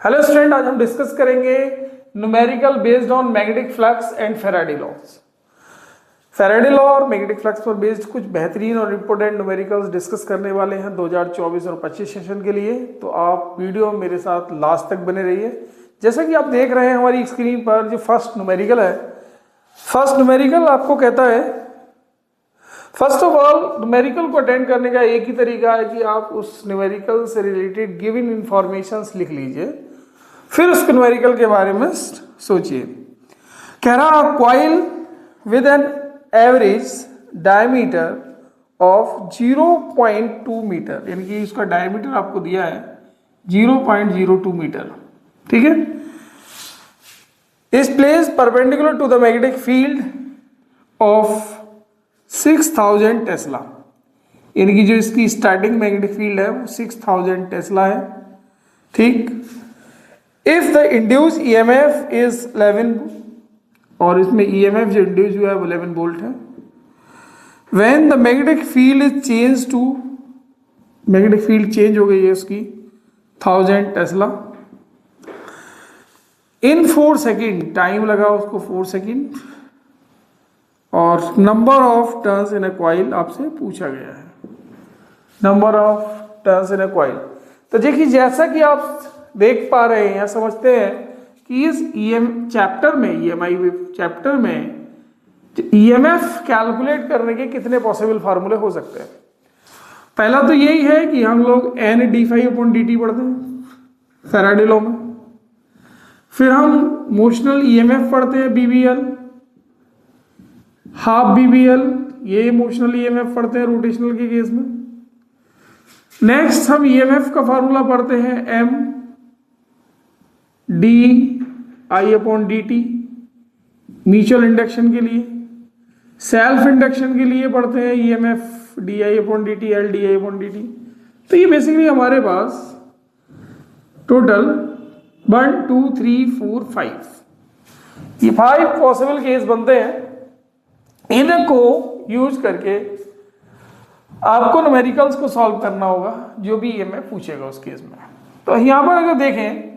Hello student, आज हम discuss करेंगे numerical based on magnetic flux and Faraday laws. Faraday law और magnetic flux पर बेस्ड कुछ बेहतरीन और इम्पोर्टेंट न्यूमेरिकल्स डिस्कस करने वाले हैं 2024 और 25 सेशन के लिए। तो आप वीडियो मेरे साथ लास्ट तक बने रहिए। जैसा कि आप देख रहे हैं हमारी स्क्रीन पर जो फर्स्ट न्यूमेरिकल है, फर्स्ट न्यूमेरिकल आपको कहता है, फर्स्ट ऑफ ऑल न्यूमेरिकल को अटेंड करने का एक ही तरीका है कि आप उस न्यूमेरिकल से रिलेटेड गिवन इंफॉर्मेशंस लिख लीजिए, फिर उस न्यूमेरिकल के बारे में सोचिए। कह रहा coil with an average diameter of 0.2 metre, यानी कि इसका डायमीटर आपको दिया है 0.02 मीटर, ठीक है। Is placed perpendicular to the magnetic field of 6000 tesla, यानी कि जो इसकी स्टार्टिंग मैग्नेटिक फील्ड है वो 6000 टेस्ला है, ठीक। If the induce EMF is 11, और इसमें ईएमएफ जो इंड्यूस हुआ है वो 11 वोल्ट है। When the magnetic field is change to, magnetic field change हो गई है उसकी 1000 टेस्ला इन 4 सेकेंड, टाइम लगा उसको 4 सेकेंड, और number of turns in a coil आपसे पूछा गया है, number of turns in a coil. तो देखिए, जैसा कि आप देख पा रहे हैं या समझते हैं कि इस चैप्टर में, ईएमआई चैप्टर में ईएमएफ कैलकुलेट करने के कितने पॉसिबल फार्मूले हो सकते हैं। पहला तो यही है कि हम लोग N D phi upon D T पढ़ते हैं फैराडे लॉ में, फिर हम मोशनल ईएमएफ पढ़ते हैं बीबीएल, हाफ बीबीएल, ये इमोशनल ईएमएफ पढ़ते हैं रोटेशनल के केस में। नेक्स्ट हम ईएमएफ का फार्मूला पढ़ते हैं M D I upon D T mutual induction के लिए। सेल्फ इंडक्शन के लिए पढ़ते हैं EMF D I upon D T L D I upon D T. तो ये बेसिकली हमारे पास टोटल 1 2 3 4 5 ये 5 पॉसिबल केस बनते हैं। इनको यूज करके आपको न्यूमेरिकल्स को सॉल्व करना होगा, जो भी ईएमएफ पूछेगा उस केस में। तो यहां पर अगर देखें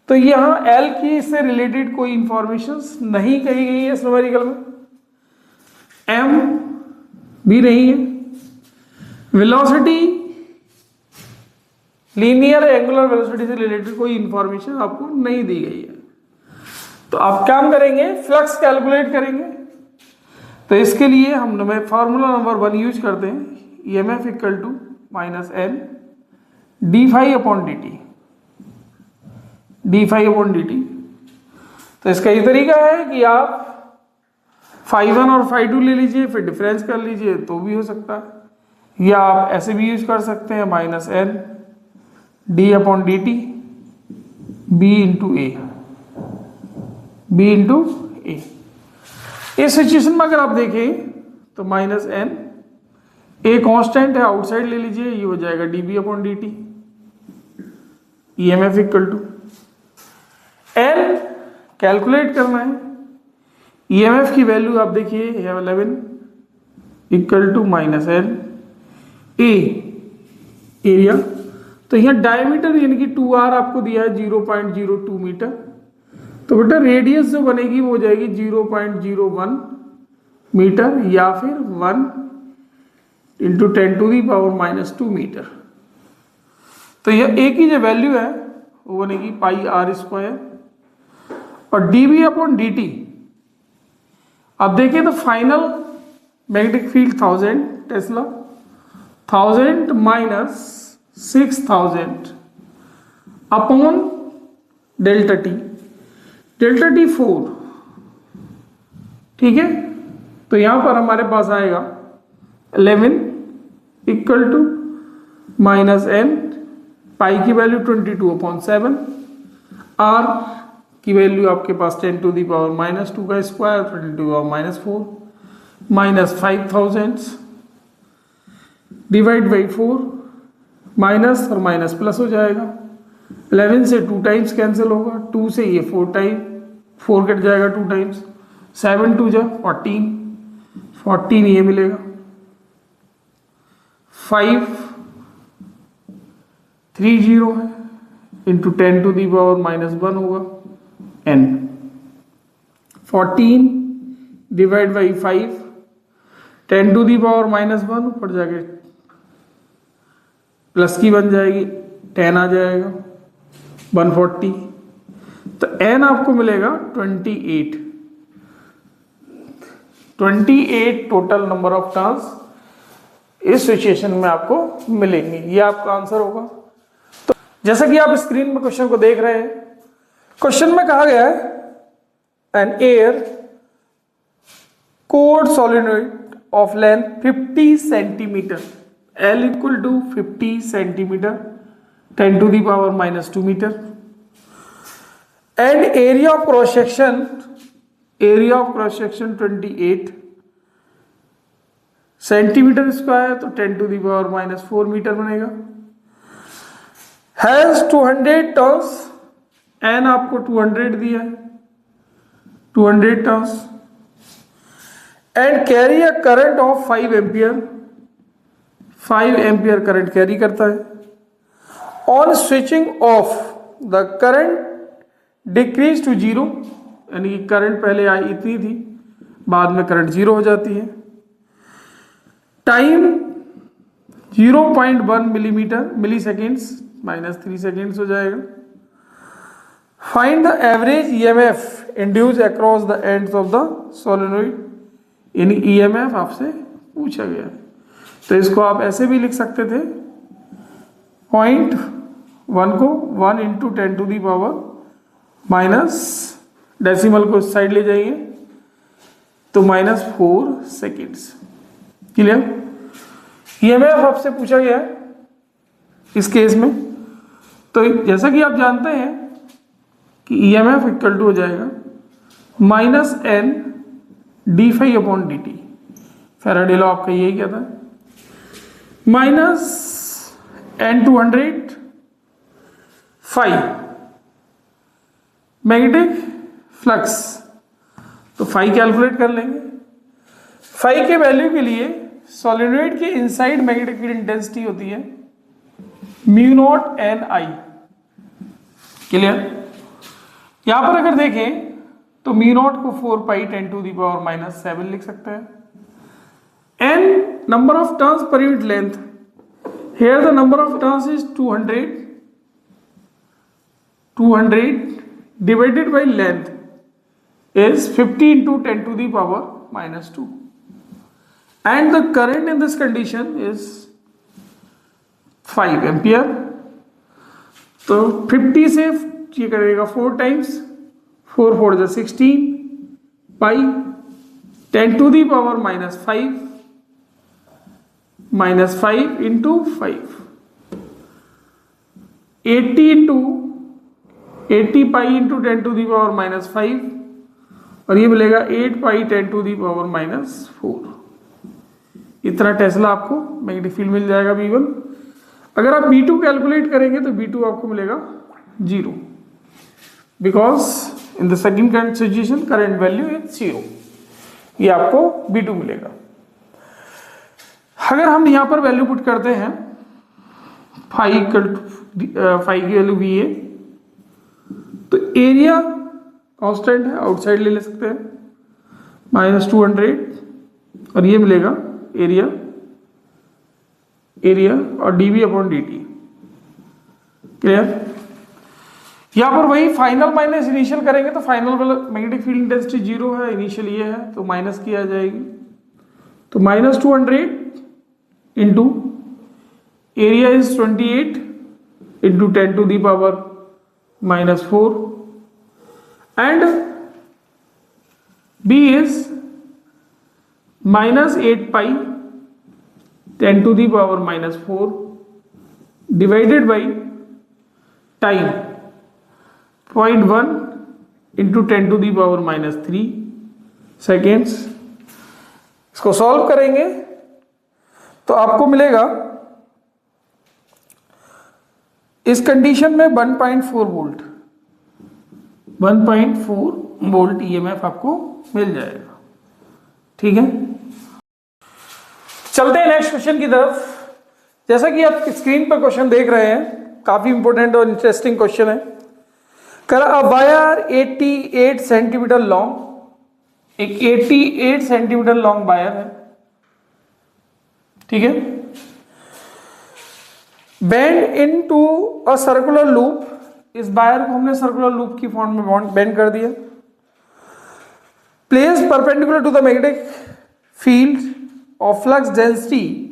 तो यहां एल की से रिलेटेड कोई इंफॉर्मेशंस नहीं कही गई है इस न्यूमेरिकल में, एम भी नहीं है, वेलोसिटी लीनियर एंगुलर वेलोसिटी से रिलेटेड कोई इंफॉर्मेशन आपको नहीं दी गई है। तो आप काम करेंगे, फ्लक्स कैलकुलेट करेंगे। तो इसके लिए हम फार्मूला नंबर 1 यूज करते हैं, EMF equal to minus N D phi upon D T, D phi upon D T. तो इसका ये तरीका है कि आप φ1 और φ2 ले लीजिए, फिर डिफरेंस कर लीजिए तो भी हो सकता है, या आप ऐसे भी यूज कर सकते हैं minus N D upon D T B into A, B into A. इस सिचुएशन में अगर आप देखें तो माइनस एन, ए कांस्टेंट है, आउटसाइड ले लीजिए, ये हो जाएगा D B upon D T. EMF equal to N calculate करना है, ईएमएफ की वैल्यू आप देखिए 11 equal to minus N A area. तो यहाँ डायमीटर यानी कि 2r आपको दिया है 0.02 मीटर, तो बेटा रेडियस जो बनेगी वो हो जाएगी 0.01 मीटर, या फिर 1 इंटू 10⁻⁻² मीटर। तो यह एक ही जो वैल्यू है वो बनेगी πr², और dB अपॉन dt अब देखिए तो final magnetic field 1000 Tesla, 1000 minus 6000 upon delta T, delta T 4, ठीक है। तो यहां पर हमारे पास आएगा 11 इक्वल टू माइनस एन, पाई की वैल्यू 22/7, आर की वैल्यू आपके पास 10⁻⁻² का square 10⁻⁻4 minus 5000 divide by 4, minus और माइनस प्लस हो जाएगा। 11 से 2 टाइम्स कैंसिल होगा, 2 से ये 4 टाइम, 4 कट जाएगा 2 टाइम्स, 7 2 जा 14, 14 ये मिलेगा, 5 3 0 है, इंटू 10⁻⁻1 होगा n। 14 डिवाइड बाई 5, 10⁻⁻1 ऊपर जाके प्लस की बन जाएगी, 10 आ जाएगा, 140। तो n आपको मिलेगा 28। 28 टोटल नंबर ऑफ टर्न्स इस सिचुएशन में आपको मिलेंगे। ये आपका आंसर होगा। तो जैसा कि आप स्क्रीन में क्वेश्चन को देख रहे हैं, क्वेश्चन में कहा गया है an air cored solenoid of length 50 centimetre, L equal to 50 centimetre, 10⁻⁻2 metre, and area of cross section 28 centimetre square, तो 10⁻⁻4 मीटर बनेगा। हैज 200 टर्न्स, एन आपको 200 दिया है, 200 turns, and carry a current of 5 ampere, 5 ampere current carry करता है। On switching off the current decrease to 0, यानी कि current पहले आई इतनी थी, बाद में करंट 0 हो जाती है। टाइम 0.1 मिली सेकेंड्स, -3 सेकेंड्स हो जाएगा। Find the average EMF induce across the ends of the solenoid, यानी ईएमएफ आपसे पूछा गया है। तो इसको आप ऐसे भी लिख सकते थे, 0.1 को 1 इंटू 10⁻⁻, डेसिमल को इस साइड ले जाइए तो -4 सेकेंड्स। क्लियर? ईएमएफ आपसे पूछा गया है इस केस में। तो जैसा कि आप जानते हैं कि ईएमएफ इक्वल टू हो जाएगा -n d∅/dt। फैराडे लॉ आपका यही कहता है, -n200 फाई मैग्नेटिक फ्लक्स, तो फाई कैलकुलेट कर लेंगे। फाई के वैल्यू के लिए सोलेनोइड के इनसाइड मैग्नेटिक फील्ड इंटेंसिटी होती है μ0 Ni। क्लियर? यहां पर अगर देखें तो μ0 को 4π10⁻⁻7 लिख सकते हैं। n number of turns per unit length, here the number of turns is 200 divided by length is 50 into 10⁻⁻2, and the current in this condition is 5 ampere. तो 50 से ये करेगा 4 टाइम्स, 4 4 जा 16 पाई 10⁻5 इंटू 5, 80 पाई इंटू 10⁻5, और ये मिलेगा 8 पाई 10⁻4। इतना टेस्ला आपको मैग्नेटिक फील्ड मिल जाएगा V1। अगर आप V2 कैलकुलेट करेंगे तो V2 आपको मिलेगा 0, because in the second current situation current value is 0। ये आपको V2 मिलेगा। अगर हम यहां पर वैल्यू पुट करते हैं, फाई की वैल्यू V है, तो एरिया कांस्टेंट है, आउटसाइड ले सकते हैं, -200, और ये मिलेगा एरिया और dV/dt। क्लियर? यहां पर वही फाइनल माइनस इनिशियल करेंगे तो फाइनल मैग्नेटिक फील्ड इंटेंसिटी 0 है, इनिशियल ये है, तो माइनस की आ जाएगी। तो -200 into area is 28 into 10⁻⁻4, and B is -8 pi 10⁻⁻4 divided by time 0.1 into 10⁻³ seconds. इसको सॉल्व करेंगे तो आपको मिलेगा इस कंडीशन में 1.4 वोल्ट, 1.4 वोल्ट ईएमएफ आपको मिल जाएगा। ठीक है, चलते हैं नेक्स्ट क्वेश्चन की तरफ। जैसा कि आप स्क्रीन पर क्वेश्चन देख रहे हैं, काफी इंपॉर्टेंट और इंटरेस्टिंग क्वेश्चन है। कर अ वायर 88 सेंटीमीटर लॉन्ग, एक 88 सेंटीमीटर लॉन्ग वायर है, ठीक है, bend into a circular loop, इस वायर को हमने सर्कुलर लूप की फॉर्म में बेंड कर दिया, place perpendicular to the magnetic field of flux density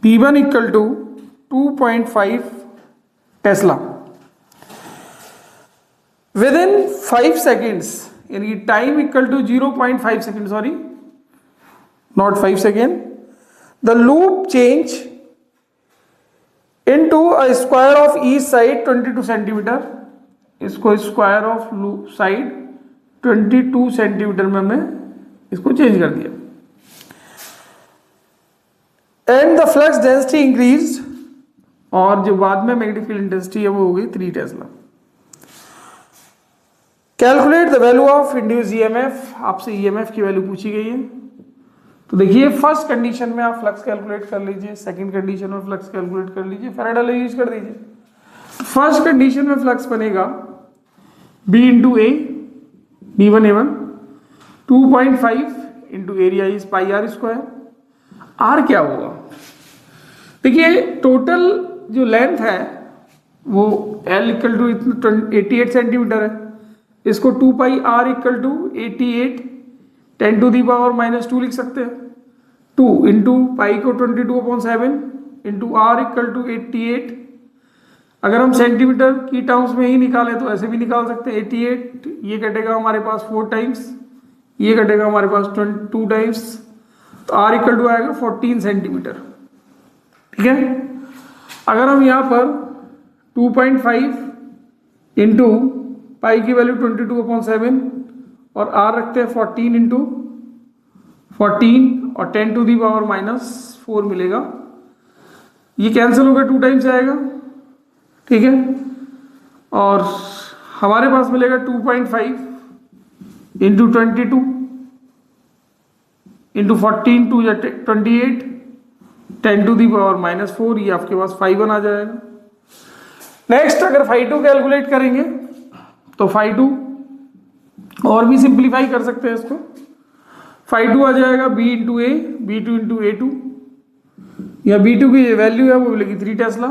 P1 equal to 2.5 tesla within 5 seconds, यानी time equal to 0.5 second, sorry not 5 second, the loop change into a square of each side 22 centimetre, इसको square of loop side 22 centimetre में हमने इसको change कर दिया, and the flux density increase, और जो बाद में मैग्नेटिक फील्ड इंटेंसिटी है वो हो गई 3 Tesla. Calculate the value of induce EMF, आपसे ईएमएफ की वैल्यू पूछी गई है। तो देखिए फर्स्ट कंडीशन में आप फ्लक्स कैलकुलेट कर लीजिए, सेकंड कंडीशन में फ्लक्स कैलकुलेट कर लीजिए, फैराडे लॉ यूज कर दीजिए। फर्स्ट कंडीशन में फ्लक्स बनेगा B into A, B1A1 2.5 into area is pi r square. R क्या होगा, देखिए टोटल जो लेंथ है वो L इक्वल टू 88 सेंटीमीटर है, इसको 2 pi r equal to 88 10 to the power -2 लिख सकते हैं। 2 इंटू पाई को 22/7 इंटू आर इक्वल टू 88, अगर हम सेंटीमीटर की टर्म्स में ही निकालें तो ऐसे भी निकाल सकते हैं। 88 ये कटेगा हमारे पास 4 टाइम्स, ये कटेगा हमारे पास 2 टाइम्स, तो आर इक्वल टू आएगा 14 सेंटीमीटर, ठीक है। अगर हम यहाँ पर 2.5 इंटू पाई की वैल्यू 22/7 और आर रखते हैं 14 इंटू 14 और 10 टू दी पावर -4 मिलेगा, ये कैंसिल होकर 2 टाइम्स आएगा, ठीक है, और हमारे पास मिलेगा 2.5 into 22 into 14 to 28 10 to the power -4, ये आपके पास φ1 आ जाएगा। नेक्स्ट अगर φ2 कैलकुलेट करेंगे तो φ2 और भी सिंप्लीफाई कर सकते हैं इसको, φ2 आ जाएगा B इंटू ए, B2 इंटू A2, या B2 की वैल्यू है वो मिलेगी 3 टेस्ला।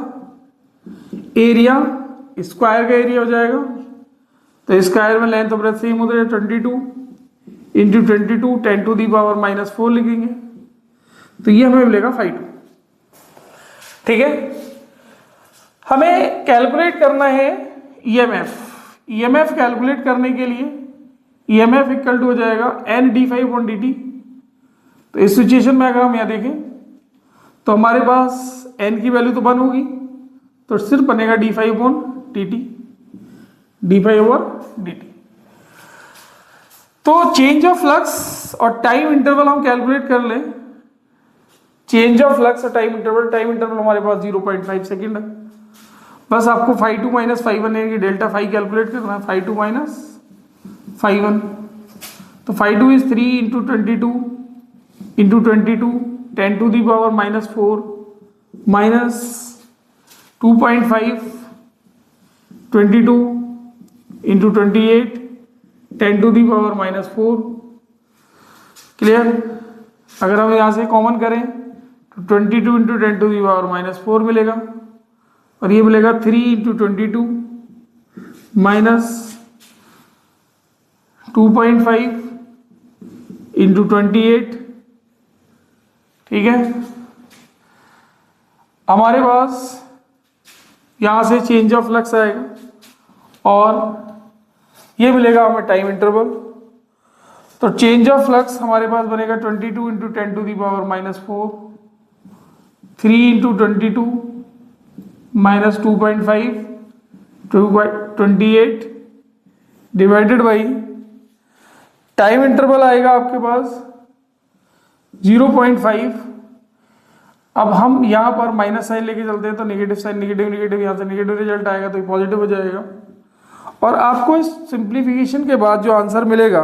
एरिया स्क्वायर का एरिया हो जाएगा, तो स्क्वायर में लेंथ ब्रेथ सेम हो जाएगा 22 इंटू 22 10 टू दी पावर -4 लिखेंगे, तो ये हमें मिलेगा φ2, ठीक है। हमें कैलकुलेट करना है ईएमएफ। ईएमएफ कैलकुलेट करने के लिए ईएमएफ इक्वल टू हो जाएगा n d∅dt। तो इस सिचुएशन में अगर हम यहाँ देखें तो हमारे पास n की वैल्यू तो 1 होगी, तो सिर्फ बनेगा d∅dt, d∅/dt। तो चेंज ऑफ फ्लक्स और टाइम इंटरवल हम कैलकुलेट कर लें। चेंज ऑफ फ्लक्स और टाइम इंटरवल हमारे पास 0.5 सेकेंड है। बस आपको φ2 माइनस φ1 यानी डेल्टा फाई कैलकुलेट करना है, φ2 माइनस φ1। तो φ2 is 3 into 22 into 22 10 to the power -4 minus 2.5 22 into 28 10 to the power -4। Clear. अगर हम यहाँ से कॉमन करें तो 22 इंटू 10 टू दी पावर -4 मिलेगा, और ये मिलेगा 3 इंटू 22 माइनस 2.5 इंटू 28, ठीक है। हमारे पास यहाँ से चेंज ऑफ फ्लक्स आएगा और ये मिलेगा हमें टाइम इंटरवल। तो चेंज ऑफ फ्लक्स हमारे पास बनेगा 22 into 10 to the power -4, 3 into 22 minus 2.5 28 divided by time interval आएगा आपके पास 0.5। अब हम यहाँ पर माइनस साइन लेके चलते हैं तो नेगेटिव साइन, नेगेटिव यहाँ से नेगेटिव रिजल्ट आएगा तो पॉजिटिव हो जाएगा, और आपको इस सिंप्लीफिकेशन के बाद जो आंसर मिलेगा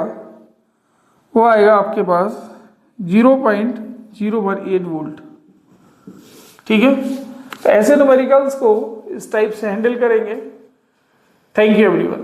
वो आएगा आपके पास 0.018 वोल्ट, ठीक है। तो ऐसे न्यूमेरिकल्स को इस टाइप से हैंडल करेंगे। Thank you everyone.